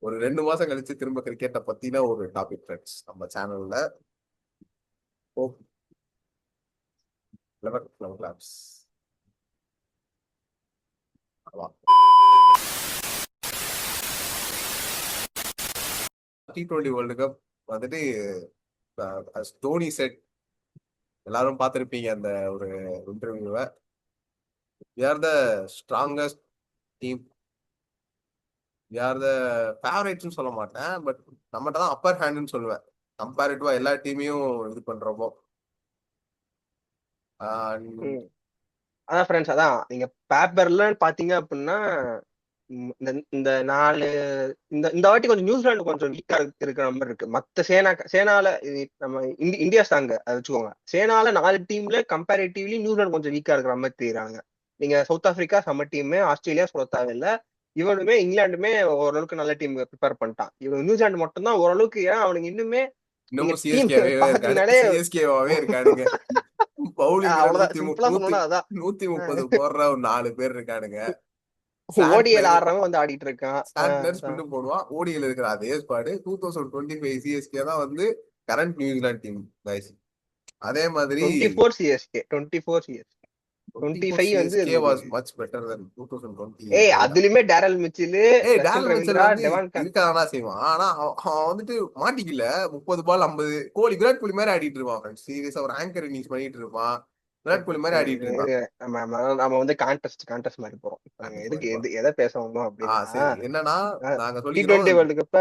ஒரு 2 மாசம் கழிச்சு திரும்ப கிரிக்கெட்டை பத்தின ஒரு டாபிக் ஃப்ரெண்ட்ஸ் நம்ம சேனல்ல. Hope 11 claps. T20 world cup வந்துட்டு தோனி செட் எல்லாரும் பார்த்திருப்பீங்க அந்த ஒரு இன்டர்வியூவை. We are the strongest team, we are the ஃபேவரேட்னு சொல்ல மாட்டேன், பட் நம்மகிட்ட தான் அப்பர் ஹேண்டுன்னு சொல்லுவேன் கம்பேரிட்டிவா எல்லா டீமையும் இது பண்றப்போ. அதான் ஃப்ரெண்ட்ஸ், அதான் நீங்க பேப்பர்ல பாத்தீங்க அப்படின்னா இந்த இந்த நாலு இந்த வாட்டி கொஞ்சம் நியூசிலாந்து கொஞ்சம் வீக்கா இருக்கிற மாதிரி இருக்கு. மத்த சேனால நம்ம இந்தியா ஸ்டாங்க அதை வச்சுக்கோங்க. சேனால 4 டீம்ல கம்பேரிட்டிவ்லி நியூசிலாந்து கொஞ்சம் வீக்கா இருக்கிற மாதிரி தெரியுறாங்க. நீங்க சவுத் ஆப்பிரிக்கா செம்ம டீம், ஆஸ்திரேலியா சொல்ல தேவையில்லை, இவனுமே இங்கிலாந்துமே ஓரளவுக்கு நல்ல டீம் ப்ரிப்பேர் பண்ணிட்டான். இவன் நியூசிலாந்து மட்டும் தான் ஓரளவுக்கு. ஏன் அவனுக்கு இன்னுமே நீங்க இன்னமும் டீம் பாத்தீங்கன்னாலே சிஎஸ்கேவாவே இருக்கானுங்க. பவுலிங்ல அவ்வளவுதான், சிம்பிளா சொல்லணும்னா அதான். 130 போடுற ஒரு 4 பேர் இருக்கானுங்க. ஓடிஎல் ஆடுறவன் வந்து ஆடிட்டு இருக்கான். ஸ்பின் போடுவான். ஓடிஎல் இருக்கிற அதே ஸ்குவாடு 2025 சிஎஸ்கே தான் வந்து கரண்ட் நியூசிலாந்து டீம் கைஸ். அதே மாதிரி 24 சிஎஸ்கே 25 வந்து சிஎஸ்கே வாஸ் மச் பெட்டர் தென் 2020. அதுலயுமே Daryl Mitchell, Daryl Mitchell Ravindra, வந்து டெவான் இருக்கானா செய்வான். ஆனா அவன் வந்துட்டு மாட்டிக்கல. 30 பால் 50 கோலி, விராட் கோலி மாதிரி ஆடிட்டு இருப்பான். சீரியஸா ஒரு ஆங்கர் இன்னிங்ஸ் பண்ணிட்டு இருப்பான். விராட் கோலி மாதிரி ஆடிட்டு இருக்கான். நம்ம வந்து கான்டெஸ்ட் மாதிரி போறோம். எதுக்கு எதை பேசணும் அப்படின்னா, சரி என்னன்னா நாங்க சொல்லிக்கிறோம் T20 வேர்ல்டு கப்ப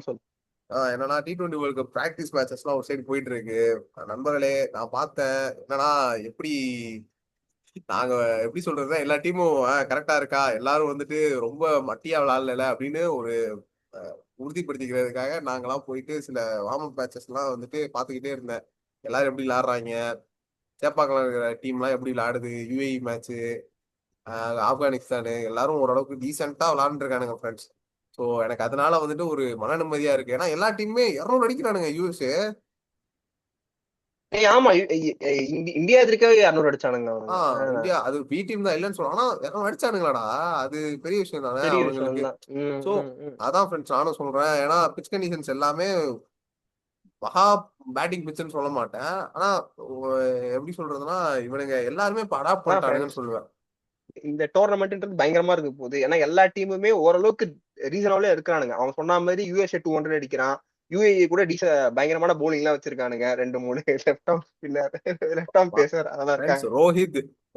சொல்லு. என்னன்னா T20 world cup practice matches எல்லாம் ஒரு சைடு போயிட்டு இருக்கு நண்பர்களே. நான் பார்த்தேன் என்னன்னா நாங்க எப்படி சொல்றது, எல்லா டீமும் கரெக்டா இருக்கா, எல்லாரும் வந்துட்டு ரொம்ப மட்டியா விளாடல அப்படின்னு ஒரு உறுதிப்படுத்திக்கிறதுக்காக நாங்கெல்லாம் போயிட்டு சில வார்ம் அப் மேட்சஸ் எல்லாம் வந்துட்டு பாத்துக்கிட்டே இருந்தேன். எல்லாரும் எப்படி விளாடுறாங்க, சேப்பாக்கில் இருக்கிற டீம்லாம் எப்படி விளாடுது, யூஏஇ மேட்ச்சு, ஆப்கானிஸ்தானு, எல்லாரும் ஓரளவுக்கு டீசெண்டா விளாண்டுருக்கானுங்க ஃப்ரெண்ட்ஸ். ஸோ எனக்கு அதனால வந்துட்டு ஒரு மன நிம்மதியா இருக்கு. ஏன்னா எல்லா டீமுமே 200 அடிக்கிறானுங்க யூஎஸ். ஆமா, இந்தியா எதிர்க்கவே 200 அடிச்சானுங்க இந்தியா அது பி டீம் தான் இல்லைன்னு சொல்லுவாங்க. ஆனா 200 அடிச்சானுங்களாடா, அது பெரிய விஷயம் தானே பெரிய அவனுங்களுக்கு. விஷயம் தான். ஸோ அதான் ஃப்ரெண்ட்ஸ் நானும் சொல்றேன். ஏன்னா பிச் கண்டிஷன்ஸ் எல்லாமே மகா பேட்டிங் பிச்சுன்னு சொல்ல மாட்டேன். ஆனா எப்படி சொல்றதுன்னா இவனுங்க எல்லாருமே இப்ப அடாப்ட் பண்ணிட்டானுங்கன்னு சொல்லுவேன். இந்த டோர்னமெண்ட்ன்றது பயங்கரமா இருக்கு போகுது. ஏன்னா எல்லா டீமுமே ஓரளவுக்கு ரீசனபிளா இருக்கிறானுங்க. அவன் சொன்ன மாதிரி யூஎஸ்ஏ 200 அடிக்கிறான். யூஏஇ கூட பயங்கரமான போலிங் எல்லாம் வச்சிருக்கானுங்க. 2 3 left arm spinner, left arm pacer அதெல்லாம் இருக்காங்க.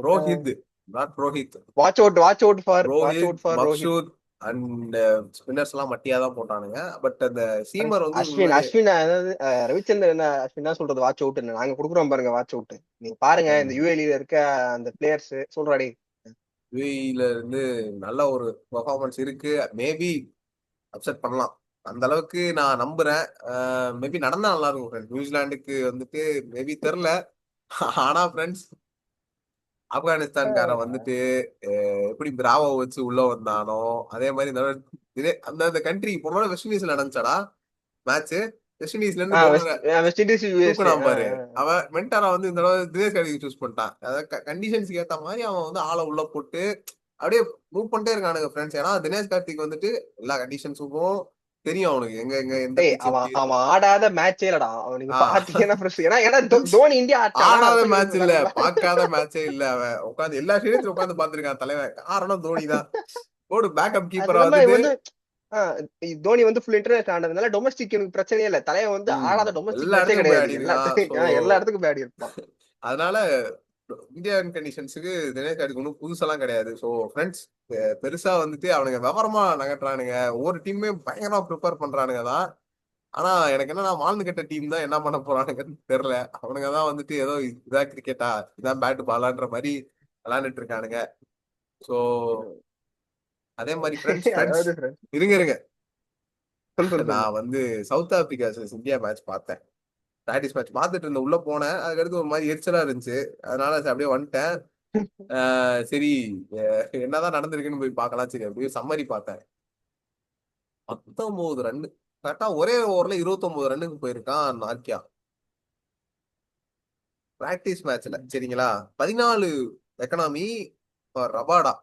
Rohit not Rohit. Watch out for Rohit and spinners எல்லாம் மட்டியா தான் போட்டானுங்க. பட் அந்த சீமர் வந்து அஸ்வின் அதாவது ரவிச்சந்திரன் என்ன அஸ்வின் சொல்றது வாட்ச் அவுட். நாங்க கொடுக்குறோம் பாருங்க வாட்ச் அவுட். நீங்க பாருங்க இந்த யூஏஇல இருக்க அந்த பிளேயர்ஸ் சொல்றாடி. யூஏஇல இருந்து நல்ல ஒரு பெர்ஃபார்மன்ஸ் இருக்கு. மேபி அப்செட் பண்ணலாம், அந்த அளவுக்கு நான் நம்புறேன். மேபி நடந்தா நல்லா இருக்கும். நியூசிலாந்துக்கு வந்துட்டு மேபி தெரியல. ஆனா ஃப்ரெண்ட்ஸ் ஆப்கானிஸ்தான்காரன் வந்துட்டு எப்படி பிராவோ வச்சு உள்ள வந்தானோ அதே மாதிரி அந்த கண்ட்ரி போன வெஸ்ட் இண்டீஸ்ல நடந்துச்சாடா மேட்ச். வெஸ்ட் இண்டீஸ்ல இருந்து பாரு, அவன் மென்டாரா வந்து இந்த தடவை தினேஷ் கார்த்திக் சூஸ் பண்ணிட்டான். அதாவது கண்டிஷன்ஸ்க்கு ஏத்த மாதிரி அவன் வந்து ஆளை உள்ள போட்டு அப்படியே மூவ் பண்ணிட்டே இருக்கானுங்க ஃப்ரெண்ட்ஸ். ஏன்னா தினேஷ் கார்த்திக் வந்துட்டு எல்லா கண்டிஷன்ஸுக்கும் தெரியும் அவனுக்கு எங்க எங்க எந்த அவன் ஆடாத மேட்சே இல்லடா அவனுக்கு பாத்தீங்கன்னா. தோனி இந்தியா ஆடாத மேட்ச் இல்ல, பாக்காத மேட்சே இல்ல. அவன் உட்காந்து எல்லா ஸ்டேடியத்துல உட்காந்து பாத்துருக்கான் தலைவன். காரணம் தோனி தான். போடு பேக்கப் கீப்பரா வந்துட்டு தோனி வந்து ஃபுல் இன்டர்நேஷனல் ஆனதுனால டொமஸ்டிக் எனக்கு பிரச்சனையே இல்ல. தலைய வந்து ஆடாத டொமஸ்டிக் மேட்சே கிடையாது. எல்லா இடத்துக்கும் பேடி இருப்பான். அதனால இந்தியன் கண்டிஷன்ஸுக்கு தினேஷ் கார்த்திக் ஒன்றும் புதுசெல்லாம் கிடையாது. ஸோ ஃப்ரெண்ட்ஸ் பெருசா வந்துட்டு அவனுங்க விவரமா நகட்டுறானுங்க. ஒவ்வொரு டீமுமே பயங்கரமா ப்ரிப்பேர் பண்றானுங்க தான். ஆனா எனக்கு என்னன்னா வாழ்ந்து கட்ட டீம் தான் என்ன பண்ண போறானுங்கன்னு தெரியல. அவனுங்க தான் வந்துட்டு ஏதோ இதான் கிரிக்கெட்டா, இதான் பேட்டு பாலான்ற மாதிரி விளையாண்டுட்டு இருக்கானுங்க. ஸோ அதே மாதிரி ஃப்ரெண்ட்ஸ் இருங்க நான் வந்து சவுத் ஆப்பிரிக்கா இந்தியா மேட்ச் பார்த்தேன். பிராக்டிஸ் மேட்ச் பார்த்துட்டு இருந்த உள்ள போனேன். அதுக்கடுத்து ஒரு மாதிரி எரிச்சலா இருந்துச்சு. அதனால அப்படியே வந்துட்டேன். சரி என்னதான் நடந்திருக்குன்னு போய் பார்க்கலாம். சரி அப்படியே சம்மரி பார்த்தேன். 19 ரன் கரெக்டா ஒரே ஓவர்ல 29 ரன்னுக்கு போயிருக்கான் நார்கியா பிராக்டிஸ் மேட்ச்ல. சரிங்களா, 14 எக்கனாமி ரபாடா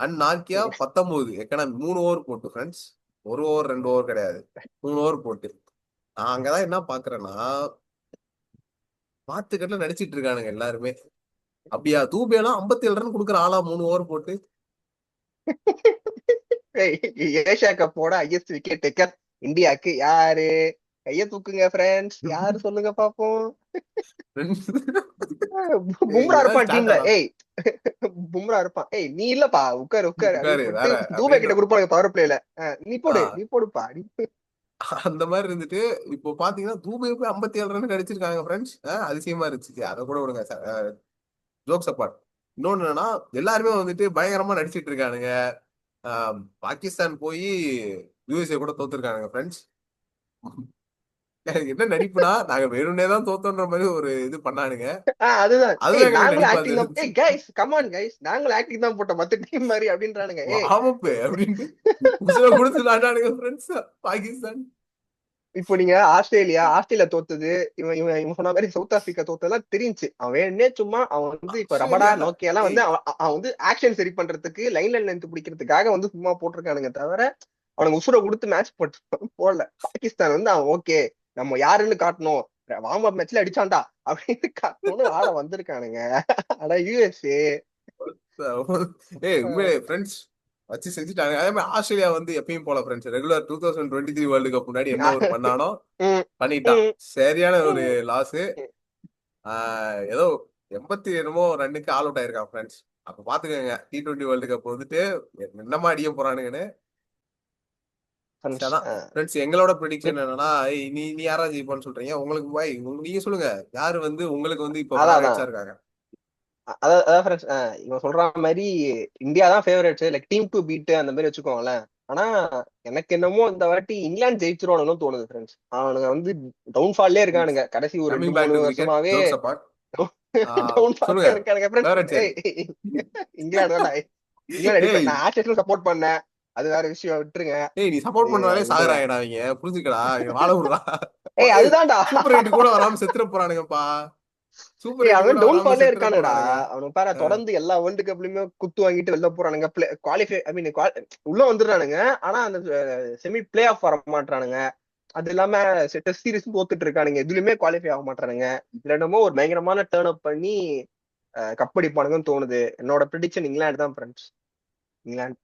அண்ட் நாக்கியா 19 எக்கனாமி 3 ஓவர் போட்டு ஃப்ரெண்ட்ஸ். 1 ஓவர் 2 ஓவர் கிடையாது, 3 ஓவர் போட்டு. நான் அங்கதான் என்ன பாக்குறேன்னா, பாத்துக்கட்டுல நடிச்சிட்டு இருக்கானுங்க எல்லாருமே. அப்படியா தூபேலாம் 57 ரன் கொடுக்குற ஆளா 3 ஓவர் போட்டு. ஏஷியா கப்போட ஹையஸ்ட் விக்கெட் டேக்கர் இந்தியாக்கு யாரு? கைய தூக்குங்க ஃப்ரெண்ட்ஸ், யாரு சொல்லுங்க பாப்போம். பும்ரா இருப்பான் டீம்ல. ஏய் பும்ரா இருப்பான். ஏய் நீ இல்லப்பா, உட்காரு உட்காரு அப்படின்னு வேற சொல்லிட்டு தூபே அப்படின்னு கிட்ட கொடுப்பாங்க பவர் பிளேல. நீ போடு, நீ போடுப்பா. அந்த மாதிரி இருந்துட்டு இப்போ பாத்தீங்கன்னா தூபை போய் 57 ரன் அடிச்சிருக்காங்க ஃப்ரெண்ட்ஸ். அதிசயமா இருந்துச்சு. அதை கூட விடுங்க, ஜோக்ஸ் அப்பார்ட். இன்னொன்னு என்னன்னா, எல்லாருமே வந்துட்டு பயங்கரமா நடிச்சிட்டு இருக்கானுங்க. பாகிஸ்தான் போய் யூஎஸ்ஏ கூட தோத்துருக்கானுங்க ஃப்ரெண்ட்ஸ். என்ன நடிப்புனா, நாங்க வேணும்னே தான் தோத்தோன்ற மாதிரி ஒரு இது பண்ணானுங்க. அதுதான். ஏய் அதுதான் எங்களுக்கு நாங்களும் நடிப்பா ஆக்டிங் தான். இருந்துச்சு. ஏய் கைஸ் கமான் கைஸ், நாங்களும் ஆக்டிங் தான் போட்டோம் மத்த டீம் மாதிரி அப்படின்றானுங்க. ஏய் ஆமப்பு அப்படின்ட்டு உசுர கொடுத்து விளையாண்டானுங்க ஃப்ரெண்ட்ஸ் பாகிஸ்தான். இப்போ நீங்க ஆஸ்திரேலியா தோத்தது, இவன் இவன் இவன் சொன்ன மாதிரி சவுத் ஆப்பிரிக்கா தோத்ததெல்லாம் தெரிஞ்சு அவன் வேணுனே சும்மா அவன் வந்து இப்ப ரபடா ஆஸ்திரேலியா நோக்கியெல்லாம் வந்து ஏய் அவன் வந்து ஆக்ஷன் சரி பண்றதுக்கு லைன்ல லென்த் பிடிக்கிறதுக்காக வந்து சும்மா போட்டிருக்கானுங்க தவிர அவனுக்கு உசுர கொடுத்து மேட்ச் போடல. பாகிஸ்தான் வந்து அவன் ஓகே நம்ம யாருன்னு காட்டணும், வார்ம் அப் மேட்ச்ல அடிச்சான்டா அப்படின்னு காட்டணும்னு ஆட வந்திருக்கானுங்க. ஆனா யுஎஸ்ஏ உண்மையிலே ஃப்ரெண்ட்ஸ் வச்சு செஞ்சுட்டாங்க. அதே மாதிரி ஆஸ்திரேலியா வந்து எப்பயும் போல ஃப்ரெண்ட்ஸ் ரெகுலர் 2023 வேர்ல்டு கப் முன்னாடி என்ன ஒரு பண்ணானோ பண்ணிட்டான். சரியான ஒரு லாஸ். ஏதோ 80 என்னமோ ரன்னுக்கு ஆல் அவுட் ஆயிருக்கான் ஃப்ரெண்ட்ஸ். அப்ப பாத்துக்கோங்க T20 வேர்ல்டு கப் வந்துட்டு என்னமா அடிக்க போறானுங்கன்னு. அதான் ஃப்ரெண்ட்ஸ் எங்களோட ப்ரெடிக்ஷன் என்னன்னா, நீ நீ யாரா ஜெயிப்பான்னு சொல்றீங்க. உங்களுக்கு பாய் நீங்க சொல்லுங்க, யாரு வந்து உங்களுக்கு வந்து இப்ப அதான் ஃபேவரட்ஸா இருக்காங்க? அதான் ஃப்ரெண்ட்ஸ், இவன் சொல்ற மாதிரி இந்தியா தான் favourites, like team to beat அந்த மாதிரி வச்சுக்கோங்களேன். ஆனா எனக்கு என்னமோ இந்த வாட்டி இங்கிலாந்து ஜெயிச்சிருவானுன்னு தோணுது ஃப்ரெண்ட்ஸ். அவனுங்க வந்து டவுன்ஃபால்லே இருக்கானுங்க கடைசி ஒரு கமிங் 2-3 பேக் டு கிரிக்கெட், வருஷமாவே. Jokes apart. டவுன்ஃபால்லே சொல்லுங்க இருக்கானுங்க ஃப்ரெண்ட்ஸ். ஃபேவரட் யாரு? ஏய் இங்கிலாந்து தான். இங்கிலாந்து அடிப்பேன். ஏய் நான் ஆஸ்திரேலியா சப்போர்ட் பண்ணேன், அது வேற விஷயம், விட்டுருங்க. ஏய் நீ சப்போர்ட் பண்றாலே விடுங்க. சாகுறாங்கடா அவங்க, புரிஞ்சுக்கடா. இவங்க வாழ விடுறா. ஏய் அதுதான்டா. சூப்பர் எயிட் கூட வராம செத்துற போறானுங்கப்பா. சூப்பர் எயிட் அவன் கூட டவுன் வராம ஃபால்லே செத்துற இருக்கானுடா. போறானுங்க. அவனுக்கு பாரு தொடர்ந்து எல்லா வேர்ல்டு கப்லயுமே குத்து வாங்கிட்டு வெளில போறானுங்க. குவாலிஃபை ஐ மீன் உள்ள வந்துடுறானுங்க. ஆனா அந்த செமி பிளே ஆஃப் வர மாட்டானுங்க. அது இல்லாம டெஸ்ட் சீரிஸ் தோத்துட்டு இருக்கானுங்க, எதுலயுமே குவாலிஃபை ஆக மாட்டானுங்க. இதுல என்னமோ ஒரு பயங்கரமான டேர்ன் அப் பண்ணி கப் அடிப்பானுங்கன்னு தோணுது. என்னோட ப்ரெடிக்ஷன் இங்கிலாந்து தான் ஃப்ரெண்ட்ஸ். இங்கிலாந்து.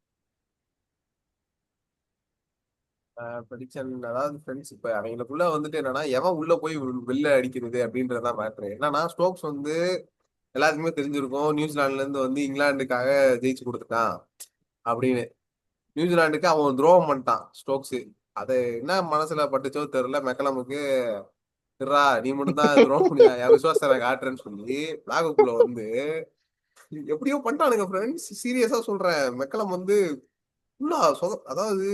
ப்ரெடிக்ஷன் அதாவது ஃப்ரெண்ட்ஸ் இப்ப அவங்களுக்குள்ள வந்துட்டு என்னன்னா, எவன் உள்ள போய் வெளில அடிக்கிறது அப்படின்றதான் மேட்ரு. என்னன்னா ஸ்டோக்ஸ் வந்து எல்லாத்துக்குமே தெரிஞ்சிருக்கும், நியூசிலாந்துல இருந்து வந்து இங்கிலாந்துக்காக ஜெயிச்சு கொடுத்துட்டான் அப்படின்னு. நியூசிலாந்துக்கு அவன் துரோகம் பண்ணிட்டான் ஸ்டோக்ஸ். அது என்ன மனசுல பட்டுச்சோ தெரியல மெக்கலமுக்கு. திருறா நீ மட்டும் தான் துரோகம் பண்ணியா, என் விசுவாசத்தை நான் காட்டுறேன்னு சொல்லி பிளாகுக்குள்ள வந்து எப்படியோ பண்ணிட்டானுங்க ஃப்ரெண்ட்ஸ். சீரியஸா சொல்றேன், மெக்கலம் வந்து ஃபுல்லா அதாவது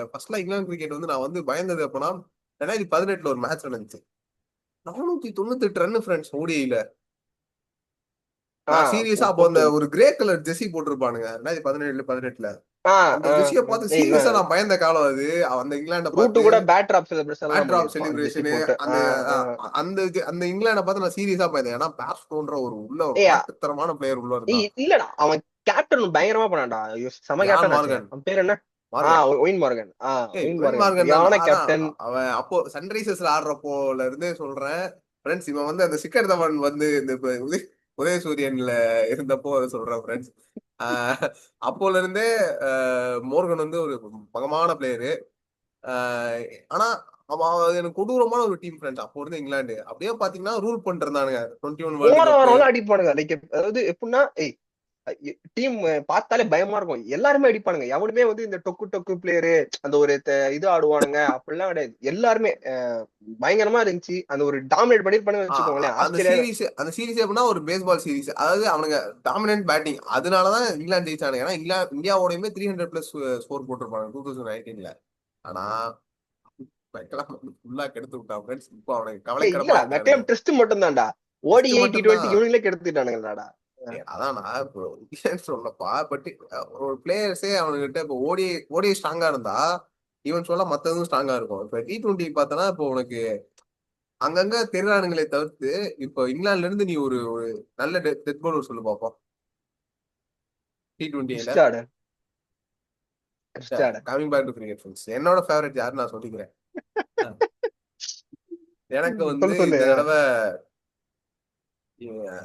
ஃபர்ஸ்ட்லாம் இங்கிலாந்து கிரிக்கெட் வந்து நான் வந்து பயந்தது அப்பனா 2018 ஒரு மேட்ச் நடந்துச்சு. 498 ரன் ஃப்ரெண்ட்ஸ் ஓடிஐல. நான் சீரியஸா அப்போ அந்த ஒரு கிரே கலர் ஜெர்சி போட்டிருப்பானுங்க 2017-18. அந்த ஜெர்சியை பார்த்து சீரியஸா நான் பயந்த காலம் அது. அந்த இங்கிலாண்டை ரூட் பார்த்து கூட பேட் டிராப் செலிப்ரேஷன் எல்லாம் பேட் டிராப் பண்ணிருப்பான் ஜெர்சி செலிப்ரேஷனு போட்டு. அந்த அந்த அந்த இங்கிலாண்டை பார்த்து நான் சீரியஸா பயந்தேன். ஏன்னா பேட்ஸ்மேன்ற ஒரு உள்ள ஒரு ஏய் காட்டுத்தரமான பிளேயர் உள்ள இருந்தான். இல்லடா, அவன் கேப்டன் பயங்கரமா பண்ணான்டா. செம ஜான் கேப்டன் ஆச்சு. மார்கன். அவன் பேர் என்ன? Morgan wine Morgan. Wine wine Morgan Morgan தான். சரியான அதான் கேப்டன். அவன் அப்போ சன்ரைசர்ஸ்ல ஆடுறப்போல இருந்தே சொல்றேன் ஃப்ரெண்ட்ஸ். இவன் வந்து அந்த சிக்கர் தவன் வந்து இந்த உதயசூரியன்ல இருந்தப்போ சொல்றேன் ஃப்ரெண்ட்ஸ். அப்போல இருந்தே மோர்கன் வந்து ஒரு பகமான பிளேயரு. ஆனா அவன் எனக்கு கொடூரமான ஒரு டீம் ஃப்ரெண்ட்ஸ். அப்போ இருந்து இங்கிலாந்து அப்படியே பாத்தீங்கன்னா ரூல் பண்ணிட்டு இருந்தானுங்க 21 வேர்ல்டு கப். ஓவராலும் அடிப்பானுங்க. லைக் அதாவது எப்படின்னா டீம் பார்த்தாலே பயமா இருக்கும். எல்லாருமே அடிப்பானுங்க. எவனுமே வந்து இந்த டொக்கு டொக்கு பிளேயரு அந்த ஒரு இது ஆடுவானுங்க அப்படிலாம் கிடையாது. எல்லாருமே பயங்கரமா இருந்துச்சு. அந்த ஒரு டாமினேட் பண்ணிருப்பானு வச்சுக்கோங்களேன் அந்த ஆஸ்திரேலியா. சீரீஸ் அந்த சீரீஸ் எப்படின்னா ஒரு பேஸ்பால் சீரீஸ். அதாவது அவனுங்க டாமினன்ட் பேட்டிங், அதனாலதான் இங்கிலாந்து ஜெயிச்சானுங்க. ஏன்னா இந்தியாவோடயுமே 300+ ஸ்கோர் போட்டிருப்பாங்க 2019. ஆனா மெக்கலம் வந்து ஃபுல்லா கெடுத்து விட்டான் ஃப்ரெண்ட்ஸ். இப்போ அவனுக்கு கவலைக்கிடமா இல்லடா இருக்கானுங்க. மெக்லம் டெஸ்ட் மட்டும் தான்டா. டெஸ்ட் ஓடிஐ மட்டும்தான். T20 இவனுங்களே கெடுத்துட்டானுங்களாடா. அதான் நான் இப்போ சொல்லப்பா. பட் ஒரு பிளேயர்ஸே அவனுக்கிட்ட இப்போ ஓடி ஓடி ஸ்ட்ராங்கா இருந்தா ஈவன் சொல்ல மத்ததும் ஸ்ட்ராங்கா இருக்கும். இப்ப T20 பார்த்தனா இப்போ உனக்கு அங்கங்க தெரிறானுங்களே தவிர்த்து, இப்போ இங்கிலாந்துல இருந்து நீ ஒரு ஒரு நல்ல டெத் பவுலர் சொல்லு பாப்போம் T20ல. கிறிஸ்டாட coming back to cricket friends, என்னோட ஃபேவரட் யாருன்னு நான் சொல்லிக்கிறேன். எனக்கு வந்து சொல்லு சொல்லு. இந்த தடவை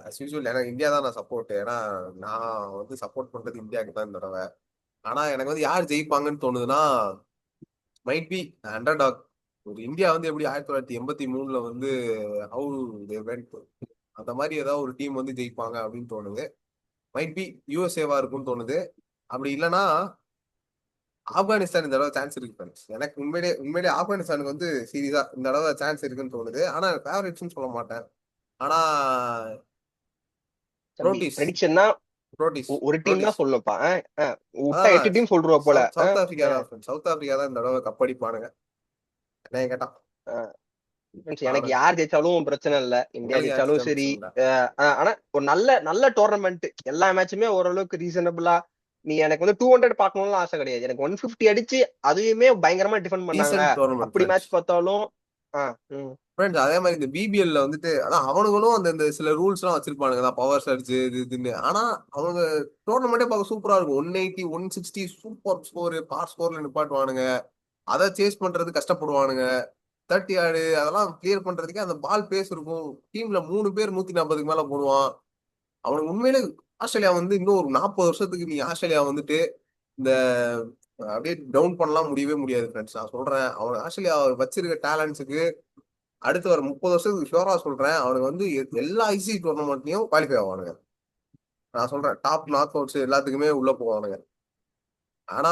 as usual எனக்கு இந்தியா தான் நான் சப்போர்ட். ஏன்னா நான் வந்து சப்போர்ட் பண்றது இந்தியாவுக்கு தான் இந்த தடவை. ஆனா எனக்கு வந்து யார் ஜெயிப்பாங்கன்னு தோணுதுன்னா, மைட் பி அண்டர் டாக். ஒரு இந்தியா வந்து எப்படி 1983 வந்து ஹவு தே வென்ட், அந்த மாதிரி ஏதாவது ஒரு டீம் வந்து ஜெயிப்பாங்க அப்படின்னு தோணுது. மைட் பி யூஎஸ்ஏவா இருக்கும்னு தோணுது. அப்படி இல்லைன்னா ஆப்கானிஸ்தான் இந்த தடவை சான்ஸ் இருக்கு ஃப்ரெண்ட்ஸ். எனக்கு உண்மையிலே உண்மையிலே ஆப்கானிஸ்தானுக்கு வந்து சீரியஸா இந்த தடவை சான்ஸ் இருக்குன்னு தோணுது. ஆனா ஃபேவரட்ஸ்னு சொல்ல மாட்டேன். ஆனா தம்பி புரோட்டிஸ் ப்ரெடிக்ஷன்னா புரோட்டிஸ் ஒரு டீம் புரோட்டிஸ் தான் சொல்லப்பா. விட்டா அதான் 8 டீம் சொல்றா போல. சவுத் ஆப்பிரிக்கா தான் friends. சவுத் ஆப்பிரிக்கா தான் இந்த தடவை கப்படிப்பானுங்க என்ன கேட்டா. Friends, எனக்கு அவனுக்கு யார் ஜெயிச்சாலும் பிரச்சனை இல்ல, இந்தியா உங்களுக்கு ஜெயிச்சாலும் யாச்சும் சரி. பிரச்சனை. ஆனா ஒரு நல்ல நல்ல டோர்னமெண்ட், எல்லா மேட்சுமே ஓரளவுக்கு ரீசனபிளா. நீ எனக்கு வந்து 200 பார்க்கணும்னு ஆசை கிடையாது, எனக்கு 150 அடிச்சு அதுவுமே பயங்கரமா டிஃபெண்ட் பண்ணாங்க டீசன்ட் டோர்னமெண்ட் அப்படி ஃப்ரெண்ட்ஸ். மேட்ச் பார்த்தாலும். ம். ஃப்ரெண்ட்ஸ் அதே மாதிரி இந்த பிபிஎல்ல வந்துட்டு அதான் அவனுங்களும் அந்த இந்த சில ரூல்ஸ் எல்லாம் வச்சிருப்பானுங்க தான், பவர் சர்ஜ் இது இதுன்னு. ஆனா அவங்க டோர்னமெண்ட்டே பார்க்க சூப்பரா இருக்கும். 180 160 சூப்பர் ஸ்கோர் பார் ஸ்கோர்ல நிப்பாட்டுவானுங்க. அதை சேஸ் பண்றது கஷ்டப்படுவானுங்க. 30 ஆடு அதெல்லாம் கிளியர் பண்றதுக்கே அந்த பால் பேஸ் இருக்கும். டீம்ல 3 பேர் 140க்கு மேல போடுவான். அவனுக்கு உண்மையிலே ஆஸ்திரேலியா வந்து இன்னும் ஒரு 40 வருஷத்துக்கு நீ ஆஸ்திரேலியா வந்துட்டு இந்த அப்படியே டவுன் பண்ணலாம் முடியவே முடியாது ஃப்ரெண்ட்ஸ். நான் சொல்றேன், அவன் ஆஸ்திரேலியா வச்சிருக்க டேலண்ட்ஸுக்கு அடுத்து வர 30 வருஷத்துக்கு ஷோரா சொல்றேன், அவனுக்கு வந்து எல்லா ஐசி டோர்னமெண்ட்லயும் குவாலிஃபை ஆவானுங்க. நான் சொல்றேன் டாப் நாக் அவுட்ஸ் எல்லாத்துக்குமே உள்ள போவானுங்க. ஆனா